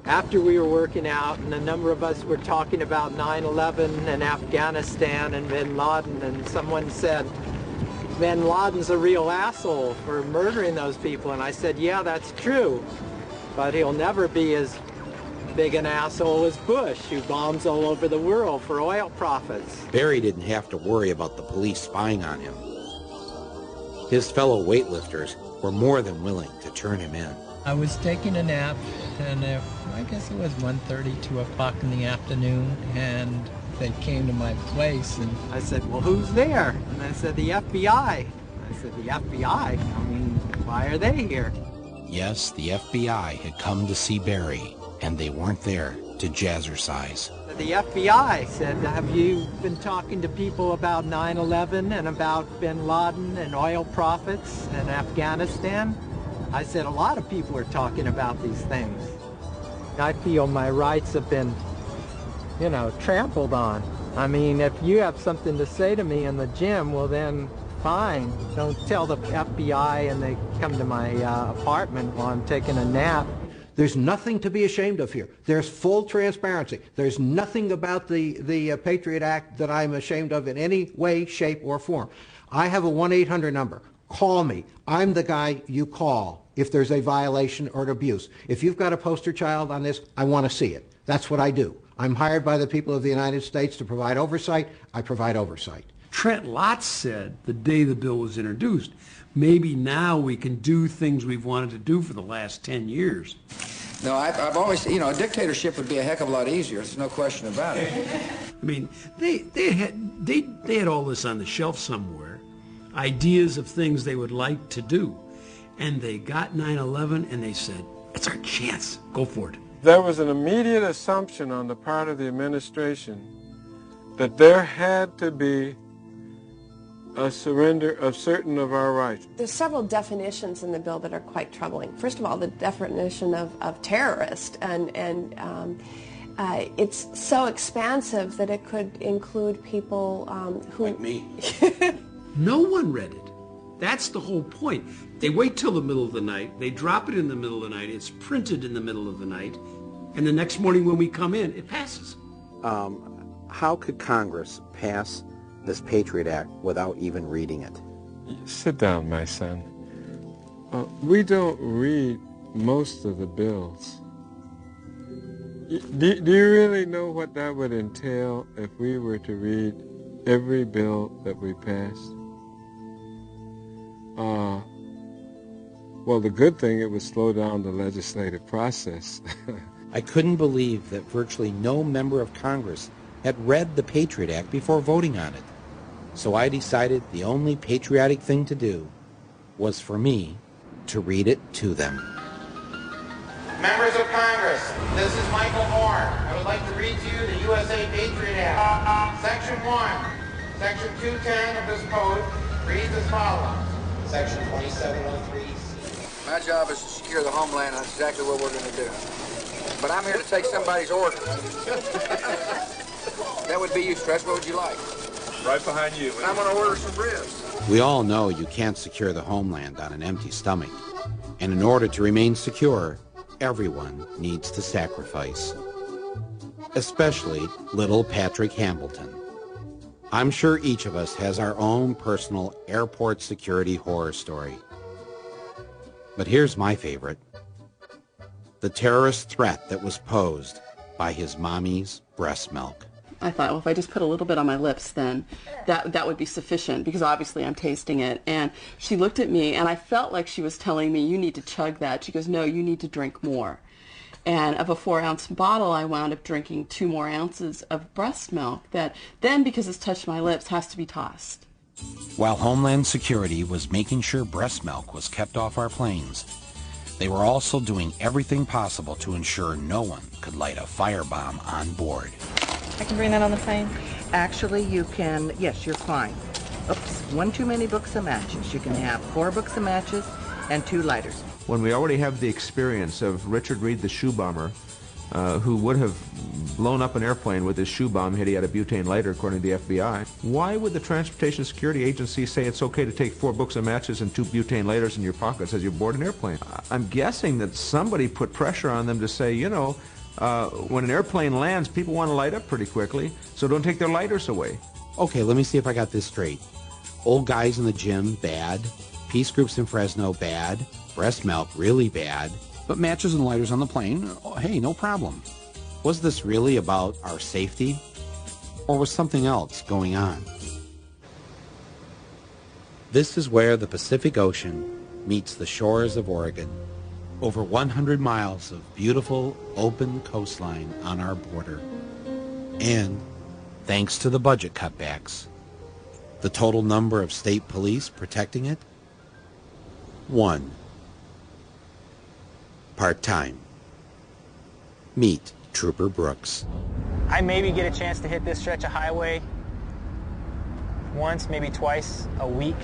after we were working out, and a number of us were talking about 9/11 and Afghanistan and bin Laden, and someone said, bin Laden's a real asshole for murdering those people. And I said, yeah, that's true, but he'll never be as big an asshole as Bush, who bombs all over the world for oil profits. Barry didn't have to worry about the police spying on him. His fellow weightlifters were more than willing to turn him in. I was taking a nap, and I guess it was 1:30, 2 o'clock in the afternoon, and they came to my place, and I said, well, who's there? And I said, the FBI. I said, the FBI? I mean, why are they here? Yes, the FBI had come to see Barry, and they weren't there to jazzercise. The FBI said, have you been talking to people about 9/11 and about bin Laden and oil profits and Afghanistan? I said, a lot of people are talking about these things. I feel my rights have been, you know, trampled on. I mean, if you have something to say to me in the gym, well then, fine. Don't tell the FBI and they come to my apartment while I'm taking a nap. There's nothing to be ashamed of here. There's full transparency. There's nothing about the Patriot Act that I'm ashamed of in any way, shape, or form. I have a 1-800 number. Call me. I'm the guy you call if there's a violation or an abuse. If you've got a poster child on this, I want to see it. That's what I do. I'm hired by the people of the United States to provide oversight. I provide oversight. Trent Lott said the day the bill was introduced, maybe now we can do things we've wanted to do for the last 10 years. No, I've always, you know, a dictatorship would be a heck of a lot easier. There's no question about it. I mean, they had all this on the shelf somewhere, ideas of things they would like to do. And they got 9/11 and they said, it's our chance. Go for it. There was an immediate assumption on the part of the administration that there had to be a surrender of certain of our rights. There's several definitions in the bill that are quite troubling. First of all, the definition of terrorist, and it's so expansive that it could include people who... Like me. No one read it. That's the whole point. They wait till the middle of the night, they drop it in the middle of the night, it's printed in the middle of the night, and the next morning when we come in, it passes. How could Congress pass this Patriot Act without even reading it? Sit down, my son. We don't read most of the bills. Do you really know what that would entail if we were to read every bill that we passed? Well, the good thing, it would slow down the legislative process. I couldn't believe that virtually no member of Congress had read the Patriot Act before voting on it. So I decided the only patriotic thing to do was for me to read it to them. Members of Congress, this is Michael Moore. I would like to read to you the USA Patriot Act. Section 1, Section 210 of this code reads as follows. Section 2703C. My job is to secure the homeland, and that's exactly what we're going to do. But I'm here to take somebody's order. That would be you, Stretch. What would you like? Right behind you. I'm going to order some ribs. We all know you can't secure the homeland on an empty stomach. And in order to remain secure, everyone needs to sacrifice. Especially little Patrick Hambleton. I'm sure each of us has our own personal airport security horror story. But here's my favorite. The terrorist threat that was posed by his mommy's breast milk. I thought, well, if I just put a little bit on my lips, then that would be sufficient, because obviously I'm tasting it. And she looked at me, and I felt like she was telling me, you need to chug that. She goes, no, you need to drink more. And of a 4-ounce bottle, I wound up drinking 2 more ounces of breast milk that then, because it's touched my lips, has to be tossed. While Homeland Security was making sure breast milk was kept off our planes, they were also doing everything possible to ensure no one could light a firebomb on board. I can bring that on the plane? Actually, you can, yes, you're fine. Oops, 1 too many books of matches. You can have 4 books of matches and 2 lighters. When we already have the experience of Richard Reed the Shoe Bomber who would have blown up an airplane with his shoe bomb had he had a butane lighter, according to the FBI. Why would the Transportation Security Agency say it's okay to take 4 books of matches and 2 butane lighters in your pockets as you board an airplane? I'm guessing that somebody put pressure on them to say, you know, when an airplane lands, people want to light up pretty quickly, so don't take their lighters away. Okay, let me see if I got this straight. Old guys in the gym, bad. Peace groups in Fresno, bad. Breast milk, really bad. But matches and lighters on the plane, oh, hey, no problem. Was this really about our safety? Or was something else going on? This is where the Pacific Ocean meets the shores of Oregon. Over 100 miles of beautiful, open coastline on our border. And, thanks to the budget cutbacks, the total number of state police protecting it? 1. Part-time. Meet Trooper Brooks. I maybe get a chance to hit this stretch of highway once, maybe twice a week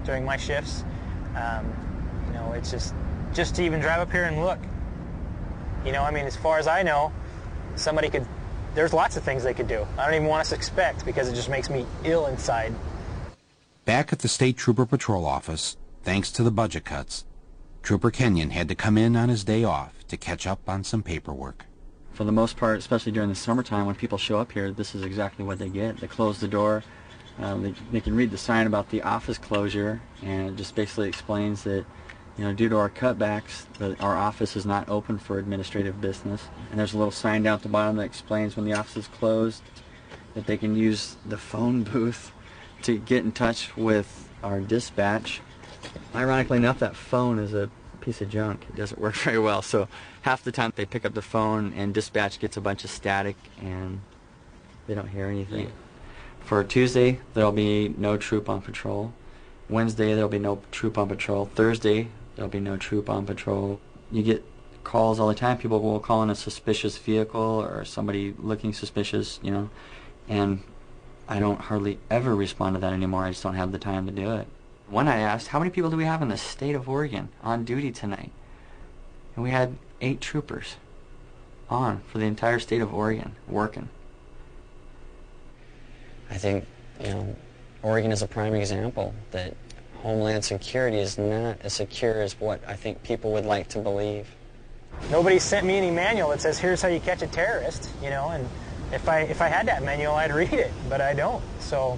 during my shifts. You know, it's just to even drive up here and look. You know, I mean, as far as I know, somebody could, there's lots of things they could do. I don't even want to suspect because it just makes me ill inside. Back at the State Trooper Patrol Office, thanks to the budget cuts, Trooper Kenyon had to come in on his day off to catch up on some paperwork. For the most part, especially during the summertime, when people show up here, this is exactly what they get. They close the door. They can read the sign about the office closure, and it just basically explains that, you know, due to our cutbacks, our office is not open for administrative business. And there's a little sign down at the bottom that explains when the office is closed, that they can use the phone booth to get in touch with our dispatch. Ironically enough, that phone is a piece of junk. It doesn't work very well, so half the time they pick up the phone and dispatch gets a bunch of static and they don't hear anything. For Tuesday, there'll be no troop on patrol. Wednesday, there'll be no troop on patrol. Thursday, there'll be no troop on patrol. You get calls all the time. People will call in a suspicious vehicle or somebody looking suspicious, you know, and I don't hardly ever respond to that anymore. I just don't have the time to do it. One I asked, how many people do we have in the state of Oregon on duty tonight? And we had 8 troopers on for the entire state of Oregon working. I think, you know, Oregon is a prime example that Homeland Security is not as secure as what I think people would like to believe. Nobody sent me any manual that says here's how you catch a terrorist, you know, and if I had that manual I'd read it, but I don't. So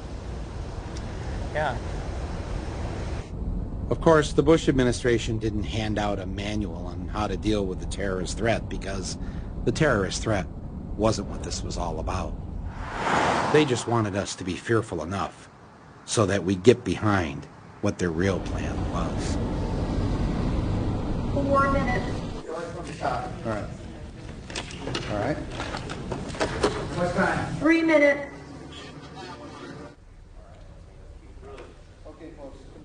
yeah. Of course, the Bush administration didn't hand out a manual on how to deal with the terrorist threat because the terrorist threat wasn't what this was all about. They just wanted us to be fearful enough so that we get behind what their real plan was. 4 minutes. All right. All right. What time? 3 minutes.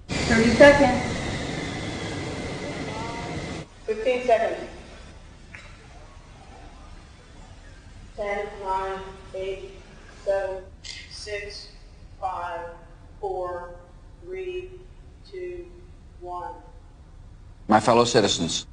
30 seconds. 15 seconds. 10, 9, 8, 7, 6, 5, 4, 3, 2, 1. My fellow citizens,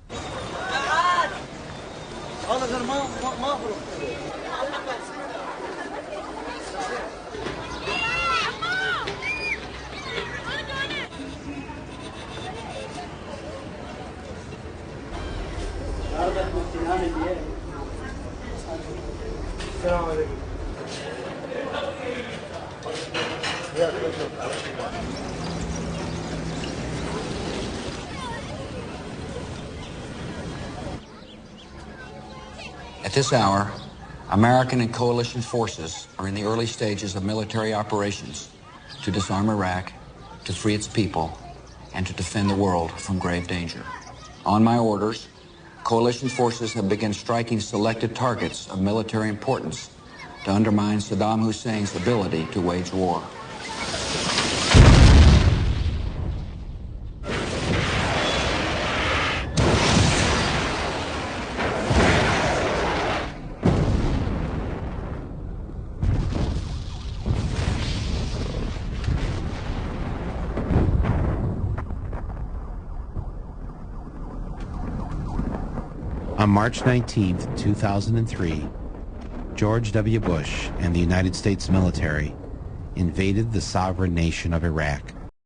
at this hour, American and coalition forces are in the early stages of military operations to disarm Iraq, to free its people, and to defend the world from grave danger. On my orders, coalition forces have begun striking selected targets of military importance to undermine Saddam Hussein's ability to wage war. On March 19, 2003, George W. Bush and the United States military invaded the sovereign nation of Iraq.